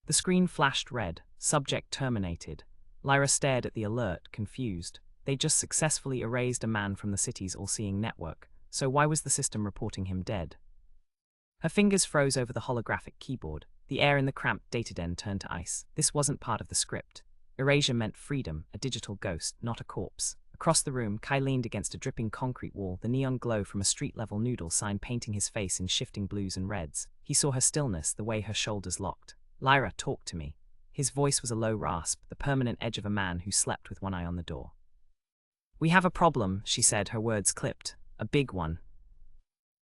The screen flashed red, subject terminated. Lyra stared at the alert, confused. They'd just successfully erased a man from the city's all-seeing network, so why was the system reporting him dead? Her fingers froze over the holographic keyboard. The air in the cramped data den turned to ice. This wasn't part of the script. Erasure meant freedom, a digital ghost, not a corpse. Across the room, Kai leaned against a dripping concrete wall, the neon glow from a street-level noodle sign painting his face in shifting blues and reds. He saw her stillness, the way her shoulders locked. "Lyra, talk to me." His voice was a low rasp, the permanent edge of a man who slept with one eye on the door. "We have a problem," she said, her words clipped. "A big one."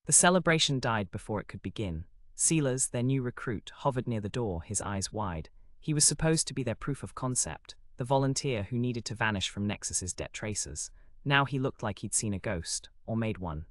The celebration died before it could begin. Silas, their new recruit, hovered near the door, his eyes wide. He was supposed to be their proof of concept, the volunteer who needed to vanish from Nexus's debt tracers. Now he looked like he'd seen a ghost, or made one.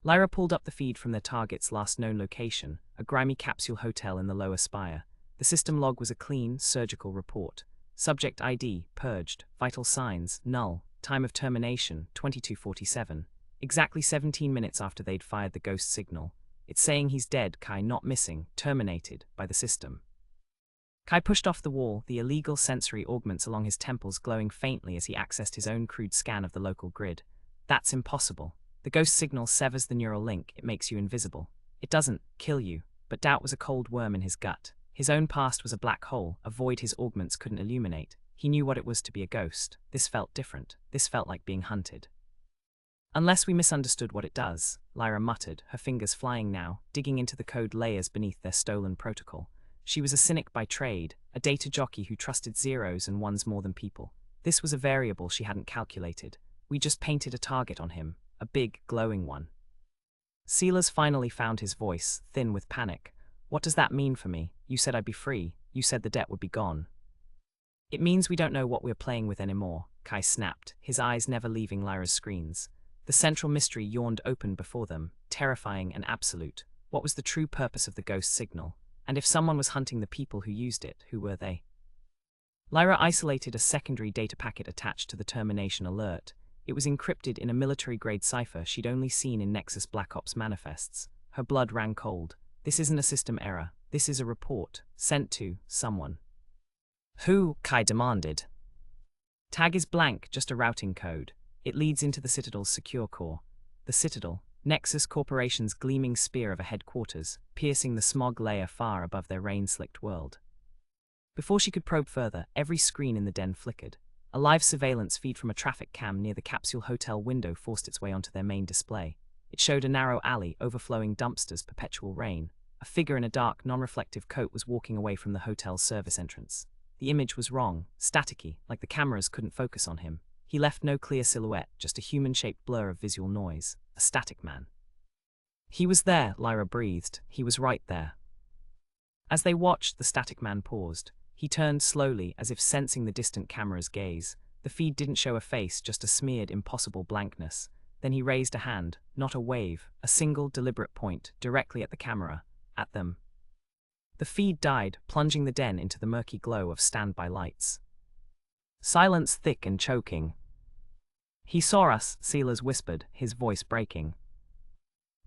Lyra pulled up the feed from their target's last known location, a grimy capsule hotel in the lower spire. The system log was a clean, surgical report. Subject ID, purged. Vital signs, null. Time of termination, 22:47. Exactly 17 minutes after they'd fired the ghost signal. "It's saying he's dead, Kai, not missing, terminated, by the system." Kai pushed off the wall, the illegal sensory augments along his temples glowing faintly as he accessed his own crude scan of the local grid. "That's impossible. The ghost signal severs the neural link, it makes you invisible. It doesn't kill you," but doubt was a cold worm in his gut. His own past was a black hole, a void his augments couldn't illuminate. He knew what it was to be a ghost. This felt different. This felt like being hunted. "Unless we misunderstood what it does," Lyra muttered, her fingers flying now, digging into the code layers beneath their stolen protocol. She was a cynic by trade, a data jockey who trusted zeros and ones more than people. This was a variable she hadn't calculated. "We just painted a target on him, a big, glowing one." Silas finally found his voice, thin with panic. "What does that mean for me? You said I'd be free. You said the debt would be gone." "It means we don't know what we're playing with anymore," Kai snapped, his eyes never leaving Lyra's screens. The central mystery yawned open before them, terrifying and absolute. What was the true purpose of the ghost signal? And if someone was hunting the people who used it, who were they? Lyra isolated a secondary data packet attached to the termination alert. It was encrypted in a military-grade cipher she'd only seen in Nexus Black Ops manifests. Her blood ran cold. This isn't a system error. This is a report, sent to someone. "Who?" Kai demanded. "Tag is blank, just a routing code. It leads into the Citadel's secure core." The Citadel, Nexus Corporation's gleaming spear of a headquarters, piercing the smog layer far above their rain-slicked world. Before she could probe further, every screen in the den flickered. A live surveillance feed from a traffic cam near the capsule hotel window forced its way onto their main display. It showed a narrow alley, overflowing dumpsters, perpetual rain. A figure in a dark, non-reflective coat was walking away from the hotel's service entrance. The image was wrong, staticky, like the cameras couldn't focus on him. He left no clear silhouette, just a human-shaped blur of visual noise. A static man. "He was there," Lyra breathed. "He was right there." As they watched, the static man paused. He turned slowly, as if sensing the distant camera's gaze. The feed didn't show a face, just a smeared, impossible blankness. Then he raised a hand, not a wave, a single, deliberate point, directly at the camera. At them. The feed died, plunging the den into the murky glow of standby lights. Silence thick and choking. "He saw us," Silas whispered, his voice breaking.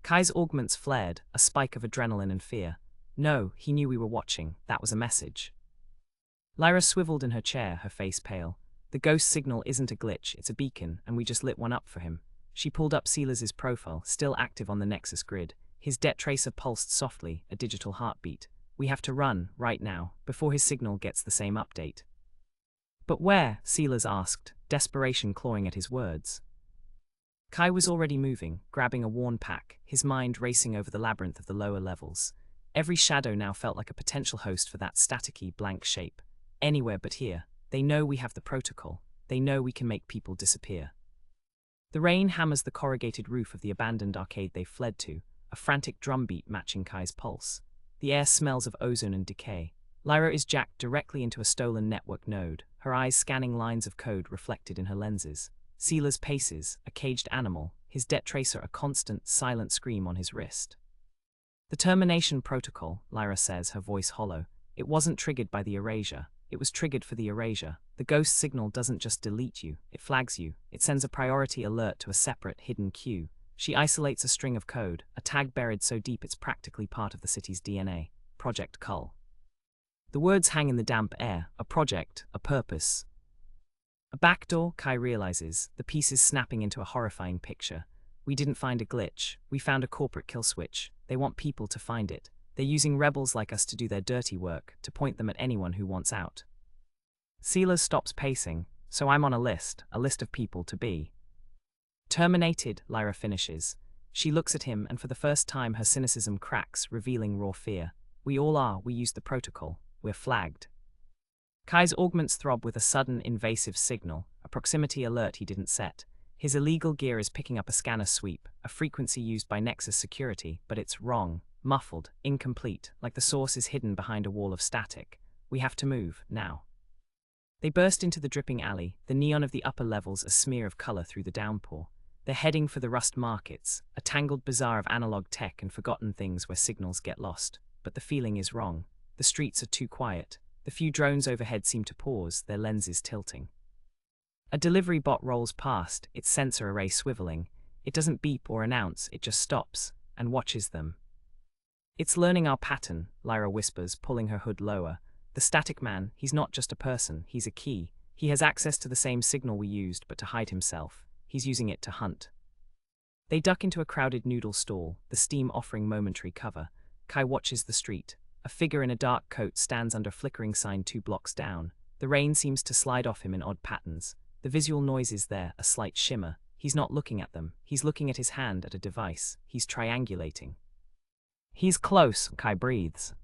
Kai's augments flared, a spike of adrenaline and fear. "No, he knew we were watching. That was a message." Lyra swiveled in her chair, her face pale. "The ghost signal isn't a glitch, it's a beacon, and we just lit one up for him." She pulled up Silas's profile, still active on the Nexus grid. His debt tracer pulsed softly, a digital heartbeat. "We have to run, right now, before his signal gets the same update." "But where?" Silas asked, desperation clawing at his words. Kai was already moving, grabbing a worn pack, his mind racing over the labyrinth of the lower levels. Every shadow now felt like a potential host for that staticky, blank shape. "Anywhere but here. They know we have the protocol. They know we can make people disappear." The rain hammers the corrugated roof of the abandoned arcade they fled to, a frantic drumbeat matching Kai's pulse. The air smells of ozone and decay. Lyra is jacked directly into a stolen network node, her eyes scanning lines of code reflected in her lenses. Silas paces, a caged animal, his debt tracer a constant, silent scream on his wrist. "The termination protocol," Lyra says, her voice hollow. "It wasn't triggered by the erasure. It was triggered for the erasure. The ghost signal doesn't just delete you, it flags you. It sends a priority alert to a separate, hidden queue. She isolates a string of code, a tag buried so deep it's practically part of the city's DNA. Project Cull." The words hang in the damp air, a project, a purpose. A back door, Kai realizes, the pieces snapping into a horrifying picture. We didn't find a glitch, we found a corporate kill switch. They want people to find it. They're using rebels like us to do their dirty work, to point them at anyone who wants out. Silas stops pacing, so I'm on a list of people to be. Terminated, Lyra finishes. She looks at him and for the first time her cynicism cracks, revealing raw fear. We all are, we used the protocol. We're flagged. Kai's augments throb with a sudden, invasive signal, a proximity alert he didn't set. His illegal gear is picking up a scanner sweep, a frequency used by Nexus security, but it's wrong, muffled, incomplete, like the source is hidden behind a wall of static. We have to move, now. They burst into the dripping alley, the neon of the upper levels a smear of color through the downpour. They're heading for the rust markets, a tangled bazaar of analog tech and forgotten things where signals get lost. But the feeling is wrong. The streets are too quiet. The few drones overhead seem to pause, their lenses tilting. A delivery bot rolls past, its sensor array swiveling. It doesn't beep or announce, it just stops, and watches them. It's learning our pattern, Lyra whispers, pulling her hood lower. The static man, he's not just a person, he's a key. He has access to the same signal we used, but to hide himself. He's using it to hunt. They duck into a crowded noodle stall, the steam offering momentary cover. Kai watches the street. A figure in a dark coat stands under flickering sign 2 blocks down. The rain seems to slide off him in odd patterns. The visual noise is there, a slight shimmer. He's not looking at them. He's looking at his hand at a device. He's triangulating. He's close, Kai breathes.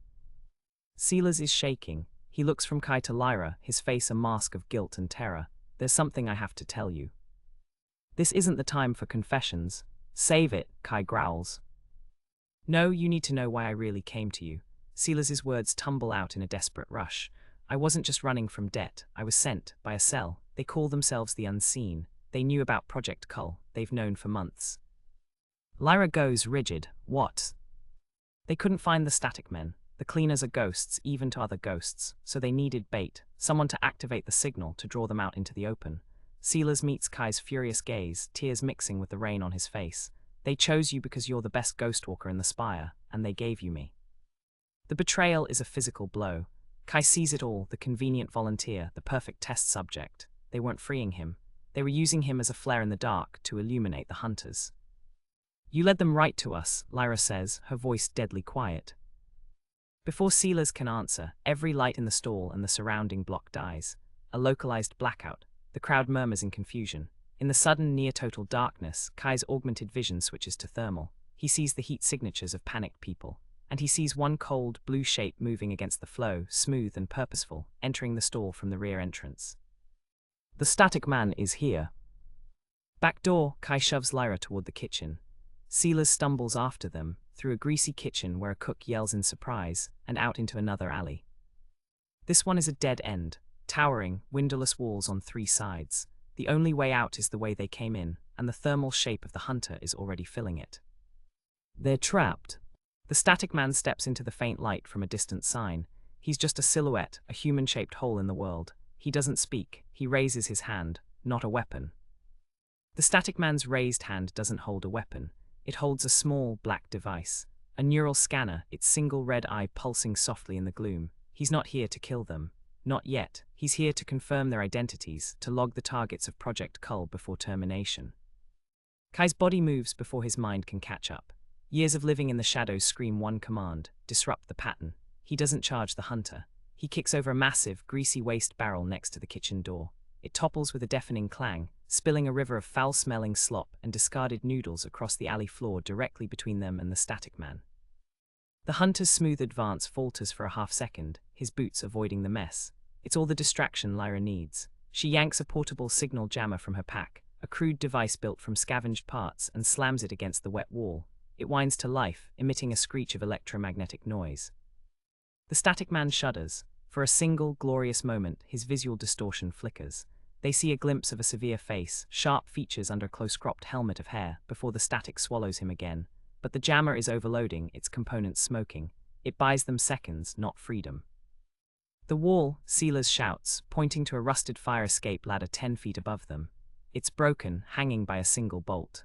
Silas is shaking. He looks from Kai to Lyra, his face a mask of guilt and terror. There's something I have to tell you. This isn't the time for confessions. Save it, Kai growls. No, you need to know why I really came to you. Silas's words tumble out in a desperate rush. I wasn't just running from debt. I was sent by a cell. They call themselves the Unseen. They knew about Project Cull. They've known for months. Lyra goes rigid. What? They couldn't find the static men. The cleaners are ghosts, even to other ghosts, so they needed bait, someone to activate the signal to draw them out into the open. Silas meets Kai's furious gaze, tears mixing with the rain on his face. They chose you because you're the best ghostwalker in the spire, and they gave you me. The betrayal is a physical blow. Kai sees it all, the convenient volunteer, the perfect test subject. They weren't freeing him. They were using him as a flare in the dark to illuminate the hunters. You led them right to us, Lyra says, her voice deadly quiet. Before Silas can answer, every light in the stall and the surrounding block dies. A localized blackout. The crowd murmurs in confusion. In the sudden near-total darkness, Kai's augmented vision switches to thermal. He sees the heat signatures of panicked people. And he sees one cold, blue shape moving against the flow, smooth and purposeful, entering the stall from the rear entrance. The static man is here. Back door, Kai shoves Lyra toward the kitchen. Silas stumbles after them, through a greasy kitchen where a cook yells in surprise, and out into another alley. This one is a dead end, towering, windowless walls on 3 sides. The only way out is the way they came in, and the thermal shape of the hunter is already filling it. They're trapped. The static man steps into the faint light from a distant sign. He's just a silhouette, a human-shaped hole in the world. He doesn't speak. He raises his hand, not a weapon. The static man's raised hand doesn't hold a weapon. It holds a small, black device. A neural scanner, its single red eye pulsing softly in the gloom. He's not here to kill them. Not yet. He's here to confirm their identities, to log the targets of Project Cull before termination. Kai's body moves before his mind can catch up. Years of living in the shadows scream one command: disrupt the pattern. He doesn't charge the hunter. He kicks over a massive, greasy waste barrel next to the kitchen door. It topples with a deafening clang, spilling a river of foul-smelling slop and discarded noodles across the alley floor directly between them and the static man. The hunter's smooth advance falters for a half-second, his boots avoiding the mess. It's all the distraction Lyra needs. She yanks a portable signal jammer from her pack, a crude device built from scavenged parts, and slams it against the wet wall. It winds to life, emitting a screech of electromagnetic noise. The static man shudders. For a single, glorious moment, his visual distortion flickers. They see a glimpse of a severe face, sharp features under a close-cropped helmet of hair, before the static swallows him again. But the jammer is overloading, its components smoking. It buys them seconds, not freedom. The wall, Silas shouts, pointing to a rusted fire escape ladder 10 feet above them. It's broken, hanging by a single bolt.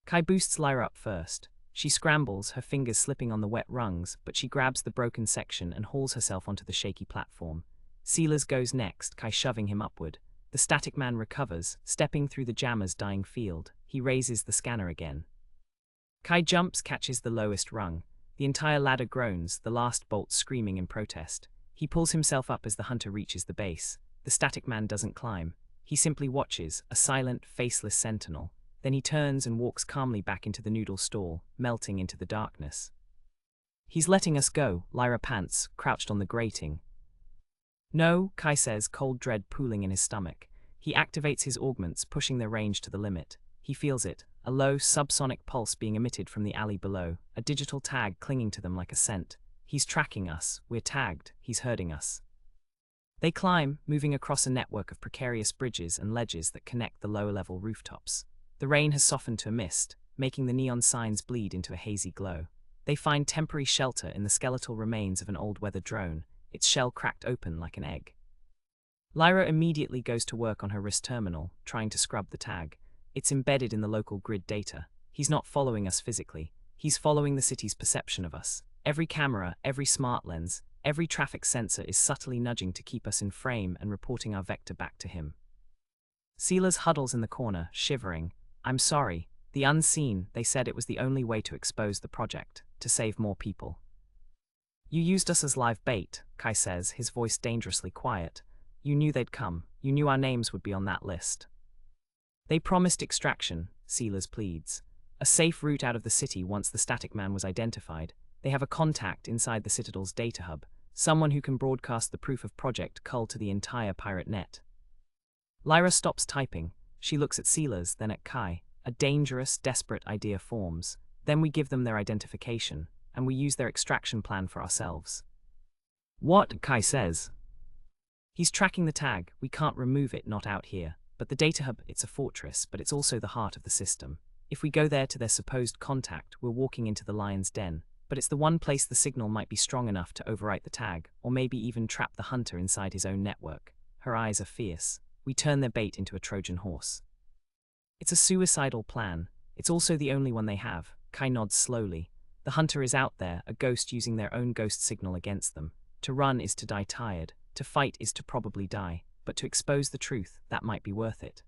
Kai boosts Lyra up first. She scrambles, her fingers slipping on the wet rungs, but she grabs the broken section and hauls herself onto the shaky platform. Silas goes next, Kai shoving him upward. The static man recovers, stepping through the jammer's dying field. He raises the scanner again. Kai jumps, catches the lowest rung. The entire ladder groans, the last bolt screaming in protest. He pulls himself up as the hunter reaches the base. The static man doesn't climb. He simply watches, a silent, faceless sentinel. Then he turns and walks calmly back into the noodle stall, melting into the darkness. He's letting us go, Lyra pants, crouched on the grating. No, Kai says, cold dread pooling in his stomach. He activates his augments, pushing their range to the limit. He feels it, a low, subsonic pulse being emitted from the alley below, a digital tag clinging to them like a scent. He's tracking us, we're tagged, he's herding us. They climb, moving across a network of precarious bridges and ledges that connect the lower-level rooftops. The rain has softened to a mist, making the neon signs bleed into a hazy glow. They find temporary shelter in the skeletal remains of an old weather drone, its shell cracked open like an egg. Lyra immediately goes to work on her wrist terminal, trying to scrub the tag. It's embedded in the local grid data. He's not following us physically. He's following the city's perception of us. Every camera, every smart lens, every traffic sensor is subtly nudging to keep us in frame and reporting our vector back to him. Silas huddles in the corner, shivering. I'm sorry. The unseen, they said it was the only way to expose the project, to save more people. You used us as live bait, Kai says, his voice dangerously quiet. You knew they'd come. You knew our names would be on that list. They promised extraction, Silas pleads. A safe route out of the city once the static man was identified. They have a contact inside the Citadel's data hub, someone who can broadcast the proof of Project Cull to the entire pirate net. Lyra stops typing. She looks at Silas, then at Kai. A dangerous, desperate idea forms. Then we give them their identification, and we use their extraction plan for ourselves. What? Kai says. He's tracking the tag. We can't remove it, not out here. But the data hub, it's a fortress, but it's also the heart of the system. If we go there to their supposed contact, we're walking into the lion's den. But it's the one place the signal might be strong enough to overwrite the tag, or maybe even trap the hunter inside his own network. Her eyes are fierce. We turn their bait into a Trojan horse. It's a suicidal plan. It's also the only one they have. Kai nods slowly. The hunter is out there, a ghost using their own ghost signal against them. To run is to die tired. To fight is to probably die. But to expose the truth, that might be worth it.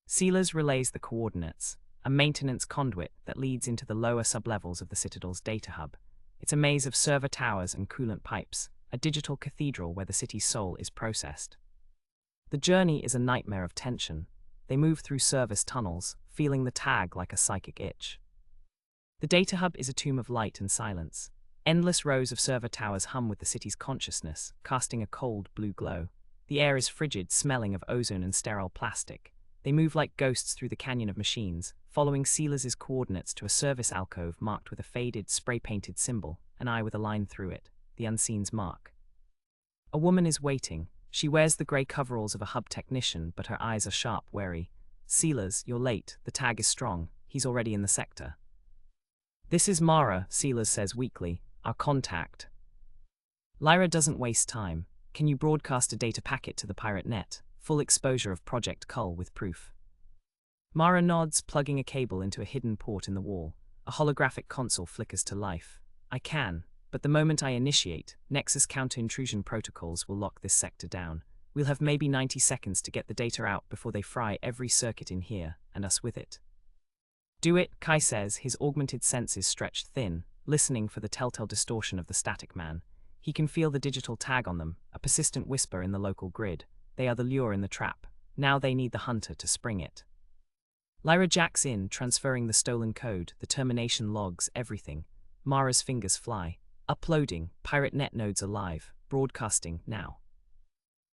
Silas relays the coordinates, a maintenance conduit that leads into the lower sublevels of the Citadel's data hub. It's a maze of server towers and coolant pipes, a digital cathedral where the city's soul is processed. The journey is a nightmare of tension. They move through service tunnels, feeling the tag like a psychic itch. The data hub is a tomb of light and silence. Endless rows of server towers hum with the city's consciousness, casting a cold blue glow. The air is frigid, smelling of ozone and sterile plastic. They move like ghosts through the canyon of machines, following Silas's coordinates to a service alcove marked with a faded, spray-painted symbol, an eye with a line through it, the unseen's mark. A woman is waiting. She wears the grey coveralls of a hub technician, but her eyes are sharp, wary. Silas, you're late. The tag is strong. He's already in the sector. This is Mara, Silas says weakly, our contact. Lyra doesn't waste time. Can you broadcast a data packet to the pirate net? Full exposure of Project Cull with proof. Mara nods, plugging a cable into a hidden port in the wall. A holographic console flickers to life. I can, but the moment I initiate, Nexus counter-intrusion protocols will lock this sector down. We'll have maybe 90 seconds to get the data out before they fry every circuit in here, and us with it. Do it, Kai says, his augmented senses stretched thin, listening for the telltale distortion of the static man. He can feel the digital tag on them, a persistent whisper in the local grid. They are the lure in the trap. Now they need the hunter to spring it. Lyra jacks in, transferring the stolen code, the termination logs, everything. Mara's fingers fly. Uploading, pirate net nodes are live, broadcasting, now.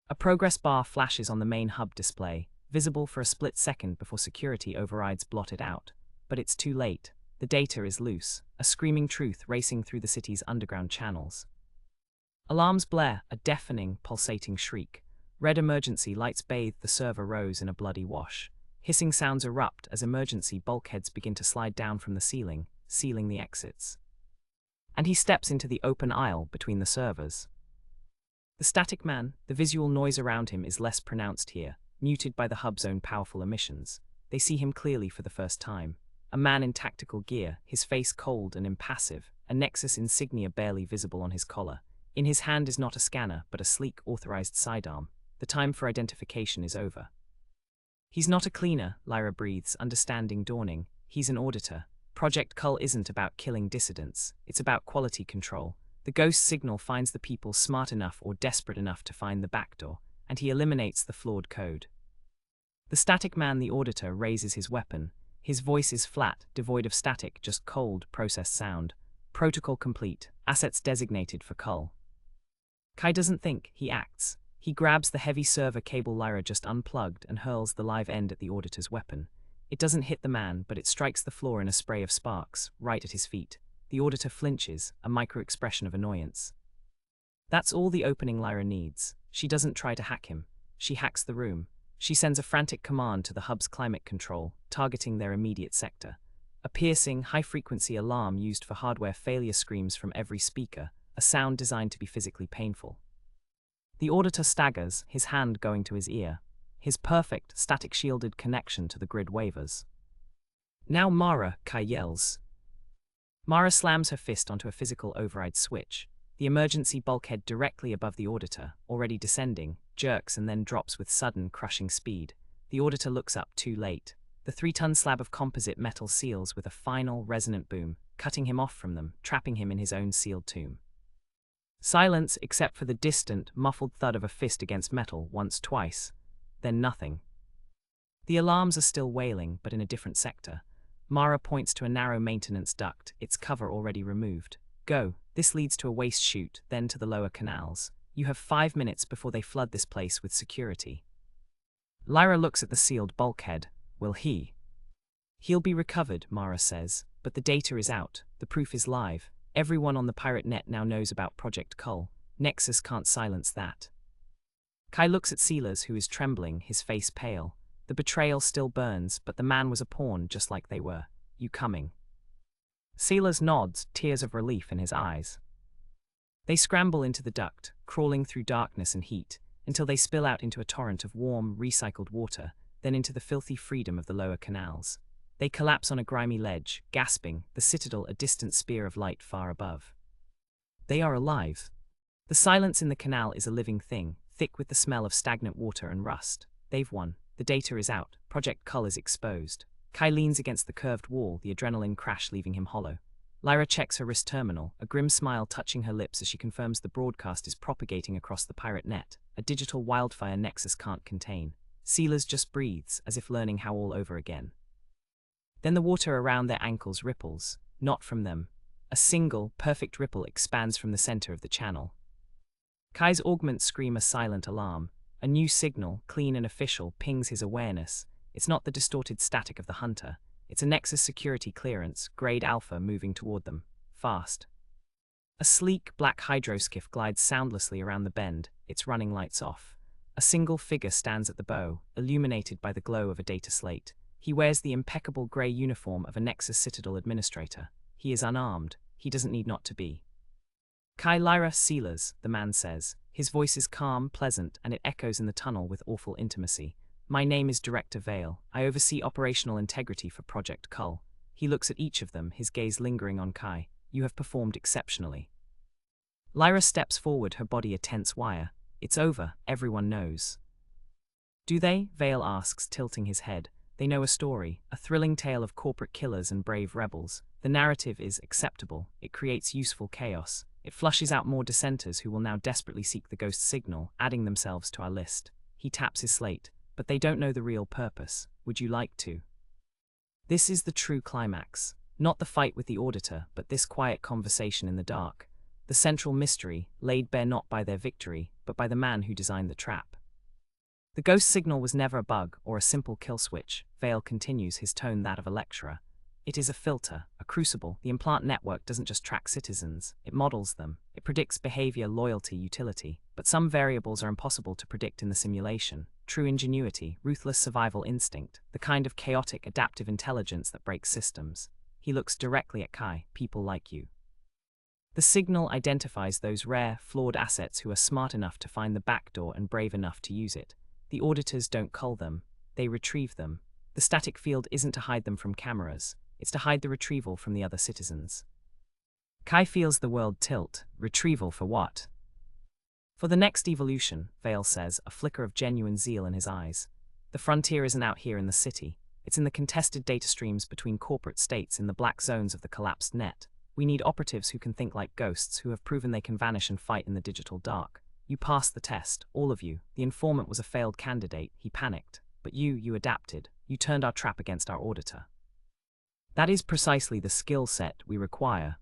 A progress bar flashes on the main hub display, visible for a split second before security overrides blot it out. But it's too late. The data is loose, a screaming truth racing through the city's underground channels. Alarms blare, a deafening, pulsating shriek. Red emergency lights bathe the server rows in a bloody wash. Hissing sounds erupt as emergency bulkheads begin to slide down from the ceiling, sealing the exits. And he steps into the open aisle between the servers. The static man, the visual noise around him is less pronounced here, muted by the hub's own powerful emissions. They see him clearly for the first time. a man in tactical gear, his face cold and impassive, a Nexus insignia barely visible on his collar. In his hand is not a scanner, but a sleek, authorized sidearm. The time for identification is over. He's not a cleaner, Lyra breathes, understanding dawning. He's an auditor. Project Cull isn't about killing dissidents, it's about quality control. The ghost signal finds the people smart enough or desperate enough to find the backdoor, and he eliminates the flawed code. The static man, the auditor, raises his weapon. His voice is flat, devoid of static, just cold, processed sound. Protocol complete. Assets designated for Cull. Kai doesn't think, he acts. He grabs the heavy server cable Lyra just unplugged and hurls the live end at the auditor's weapon. It doesn't hit the man, but it strikes the floor in a spray of sparks, right at his feet. The auditor flinches, a micro-expression of annoyance. That's all the opening Lyra needs. She doesn't try to hack him. She hacks the room. She sends a frantic command to the hub's climate control, targeting their immediate sector. A piercing, high-frequency alarm used for hardware failure screams from every speaker, a sound designed to be physically painful. The auditor staggers, his hand going to his ear. His perfect, static-shielded connection to the grid wavers. Now Mara, Kai yells. Mara slams her fist onto a physical override switch. The emergency bulkhead directly above the auditor, already descending, jerks and then drops with sudden, crushing speed. The auditor looks up too late. The 3-ton slab of composite metal seals with a final, resonant boom, cutting him off from them, trapping him in his own sealed tomb. Silence, except for the distant, muffled thud of a fist against metal, once, twice. Then nothing. The alarms are still wailing, but in a different sector. Mara points to a narrow maintenance duct, its cover already removed. Go. This leads to a waste chute, then to the lower canals. You have 5 minutes before they flood this place with security. Lyra looks at the sealed bulkhead. Will he? He'll be recovered, Mara says, but the data is out. The proof is live. Everyone on the pirate net now knows about Project Cull. Nexus can't silence that. Kai looks at Silas, who is trembling, his face pale. The betrayal still burns, but the man was a pawn just like they were. You coming? Silas nods, tears of relief in his eyes. They scramble into the duct, crawling through darkness and heat, until they spill out into a torrent of warm, recycled water, then into the filthy freedom of the lower canals. They collapse on a grimy ledge, gasping, the citadel a distant spear of light far above. They are alive. The silence in the canal is a living thing, thick with the smell of stagnant water and rust. They've won. The data is out. Project Cull is exposed. Kai leans against the curved wall, the adrenaline crash leaving him hollow. Lyra checks her wrist terminal, a grim smile touching her lips as she confirms the broadcast is propagating across the pirate net, a digital wildfire Nexus can't contain. Silas just breathes, as if learning how all over again. Then the water around their ankles ripples, not from them. A single, perfect ripple expands from the center of the channel. Kai's augments scream a silent alarm. A new signal, clean and official, pings his awareness. It's not the distorted static of the hunter. It's a Nexus security clearance, grade Alpha, moving toward them. Fast. A sleek, black hydroskiff glides soundlessly around the bend, its running lights off. A single figure stands at the bow, illuminated by the glow of a data slate. He wears the impeccable grey uniform of a Nexus Citadel administrator. He is unarmed. He doesn't need not to be. Kai Lyra Silas, the man says. His voice is calm, pleasant, and it echoes in the tunnel with awful intimacy. My name is Director Vale. I oversee operational integrity for Project Cull. He looks at each of them, his gaze lingering on Kai. You have performed exceptionally. Lyra steps forward, her body a tense wire. It's over, everyone knows. Do they? Vale asks, tilting his head. They know a story, a thrilling tale of corporate killers and brave rebels. The narrative is acceptable. It creates useful chaos. It flushes out more dissenters who will now desperately seek the ghost signal, adding themselves to our list. He taps his slate. But they don't know the real purpose. Would you like to? This is the true climax. Not the fight with the auditor, but this quiet conversation in the dark. The central mystery, laid bare not by their victory, but by the man who designed the trap. The ghost signal was never a bug or a simple kill switch. Vale continues, his tone that of a lecturer. It is a filter, a crucible. The implant network doesn't just track citizens, it models them. It predicts behavior, loyalty, utility. But some variables are impossible to predict in the simulation. True ingenuity, ruthless survival instinct, the kind of chaotic, adaptive intelligence that breaks systems. He looks directly at Kai, people like you. The signal identifies those rare, flawed assets who are smart enough to find the back door and brave enough to use it. The auditors don't cull them, they retrieve them. The static field isn't to hide them from cameras. It's to hide the retrieval from the other citizens. Kai feels the world tilt. Retrieval for what? For the next evolution, Vale says, a flicker of genuine zeal in his eyes. The frontier isn't out here in the city. It's in the contested data streams between corporate states in the black zones of the collapsed net. We need operatives who can think like ghosts, who have proven they can vanish and fight in the digital dark. You passed the test, all of you. The informant was a failed candidate. He panicked. But you adapted. You turned our trap against our auditor. That is precisely the skill set we require.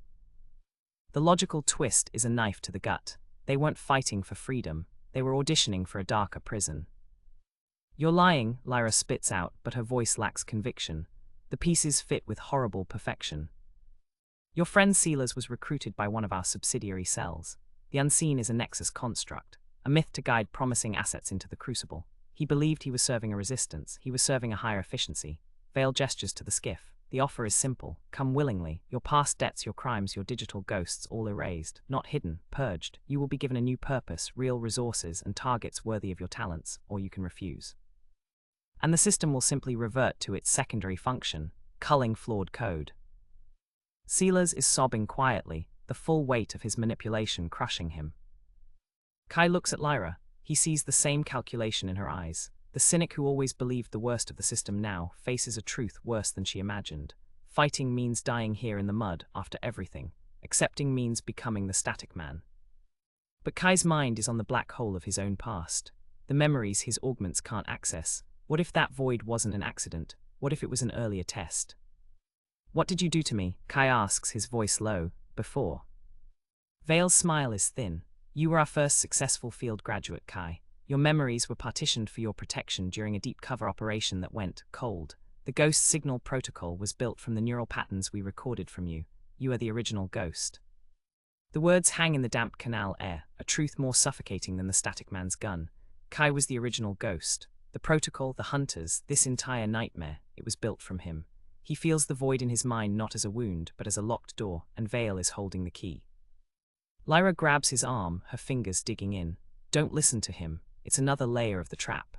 The logical twist is a knife to the gut. They weren't fighting for freedom. They were auditioning for a darker prison. You're lying, Lyra spits out, but her voice lacks conviction. The pieces fit with horrible perfection. Your friend Silas was recruited by one of our subsidiary cells. The unseen is a nexus construct, a myth to guide promising assets into the crucible. He believed he was serving a resistance. He was serving a higher efficiency. Vale gestures to the skiff. The offer is simple. Come willingly. Your past debts, your crimes, your digital ghosts, all erased, not hidden, purged. You will be given a new purpose, real resources, and targets worthy of your talents, or you can refuse. And the system will simply revert to its secondary function, culling flawed code. Silas is sobbing quietly, the full weight of his manipulation crushing him. Kai looks at Lyra. He sees the same calculation in her eyes. The cynic who always believed the worst of the system now faces a truth worse than she imagined. Fighting means dying here in the mud after everything. Accepting means becoming the static man. But Kai's mind is on the black hole of his own past. The memories his augments can't access. What if that void wasn't an accident? What if it was an earlier test? What did you do to me? Kai asks, his voice low. Before. Vale's smile is thin. You were our first successful field graduate, Kai. Your memories were partitioned for your protection during a deep cover operation that went cold. The ghost signal protocol was built from the neural patterns we recorded from you. You are the original ghost. The words hang in the damp canal air, a truth more suffocating than the static man's gun. Kai was the original ghost. The protocol, the hunters, this entire nightmare, it was built from him. He feels the void in his mind not as a wound, but as a locked door, and Vale is holding the key. Lyra grabs his arm, her fingers digging in. Don't listen to him. It's another layer of the trap.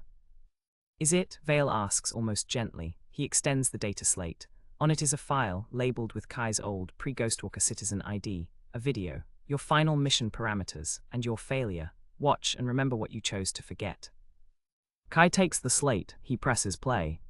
Is it? Vale asks almost gently. He extends the data slate. On it is a file, labeled with Kai's old, pre-Ghostwalker citizen ID, a video, your final mission parameters, and your failure. Watch and remember what you chose to forget. Kai takes the slate. He presses play.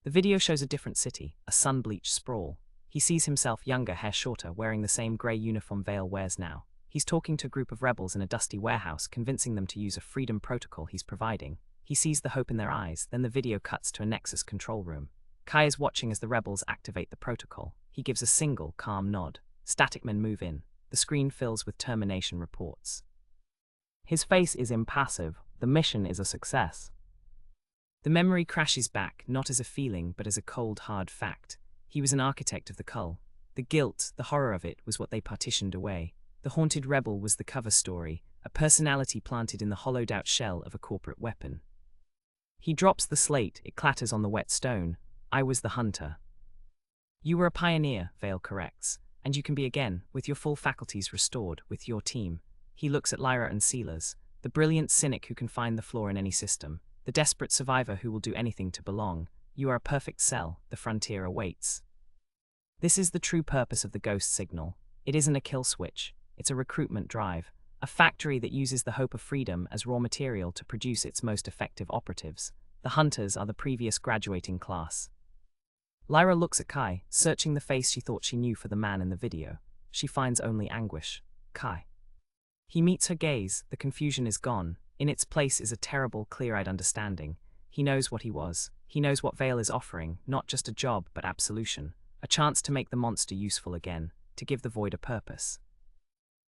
The video shows a different city, a sun-bleached sprawl. He sees himself younger, hair shorter, wearing the same grey uniform Vale wears now. He's talking to a group of rebels in a dusty warehouse, convincing them to use a freedom protocol he's providing. He sees the hope in their eyes, then the video cuts to a Nexus control room. Kai is watching as the rebels activate the protocol. He gives a single, calm nod. Static men move in. The screen fills with termination reports. His face is impassive. The mission is a success. The memory crashes back, not as a feeling, but as a cold, hard fact. He was an architect of the cull. The guilt, the horror of it, was what they partitioned away. The haunted rebel was the cover story, a personality planted in the hollowed-out shell of a corporate weapon. He drops the slate, it clatters on the wet stone. I was the hunter. You were a pioneer, Vale corrects, and you can be again, with your full faculties restored, with your team. He looks at Lyra and Silas, the brilliant cynic who can find the flaw in any system, the desperate survivor who will do anything to belong. You are a perfect cell, the frontier awaits. This is the true purpose of the ghost signal. It isn't a kill switch. It's a recruitment drive, a factory that uses the hope of freedom as raw material to produce its most effective operatives. The hunters are the previous graduating class. Lyra looks at Kai, searching the face she thought she knew for the man in the video. She finds only anguish. Kai. He meets her gaze, the confusion is gone. In its place is a terrible, clear-eyed understanding. He knows what he was. He knows what Vale is offering, not just a job, but absolution. A chance to make the monster useful again, to give the void a purpose.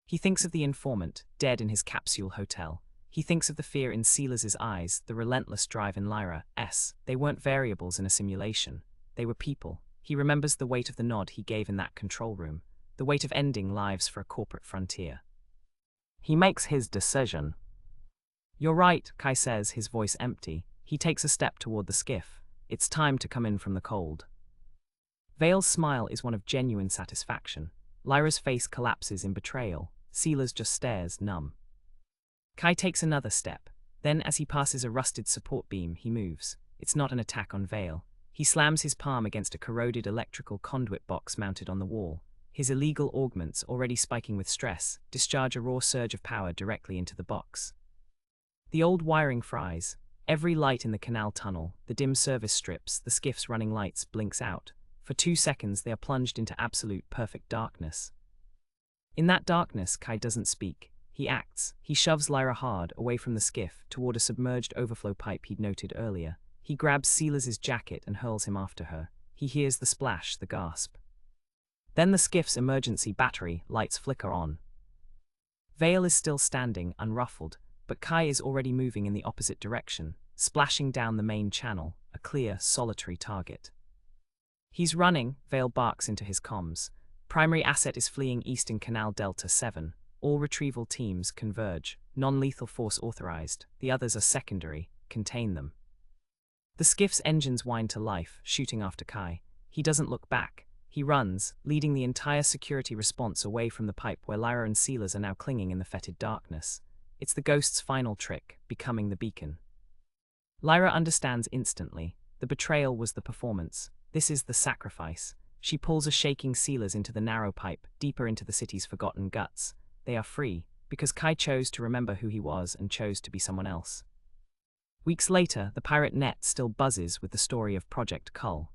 He thinks of the informant, dead in his capsule hotel. He thinks of the fear in Silas's eyes, the relentless drive in Lyra's. They weren't variables in a simulation. They were people. He remembers the weight of the nod he gave in that control room, the weight of ending lives for a corporate frontier. He makes his decision. You're right, Kai says, his voice empty. He takes a step toward the skiff. It's time to come in from the cold. Vale's smile is one of genuine satisfaction. Lyra's face collapses in betrayal. Silas just stares, numb. Kai takes another step. Then, as he passes a rusted support beam, he moves. It's not an attack on Vale. He slams his palm against a corroded electrical conduit box mounted on the wall. His illegal augments, already spiking with stress, discharge a raw surge of power directly into the box. The old wiring fries. Every light in the canal tunnel, the dim service strips, the skiff's running lights blinks out. For 2 seconds, they are plunged into absolute perfect darkness. In that darkness, Kai doesn't speak. He acts. He shoves Lyra hard, away from the skiff, toward a submerged overflow pipe he'd noted earlier. He grabs Silas's jacket and hurls him after her. He hears the splash, the gasp. Then the skiff's emergency battery lights flicker on. Vale is still standing, unruffled, but Kai is already moving in the opposite direction, splashing down the main channel, a clear, solitary target. He's running, Vale barks into his comms. Primary asset is fleeing east in Canal Delta 7. All retrieval teams converge. Non-lethal force authorized. The others are secondary. Contain them. The skiff's engines whine to life, shooting after Kai. He doesn't look back. He runs, leading the entire security response away from the pipe where Lyra and Silas are now clinging in the fetid darkness. It's the ghost's final trick, becoming the beacon. Lyra understands instantly. The betrayal was the performance. This is the sacrifice. She pulls a shaking Silas into the narrow pipe, deeper into the city's forgotten guts. They are free, because Kai chose to remember who he was and chose to be someone else. Weeks later, the pirate net still buzzes with the story of Project Cull.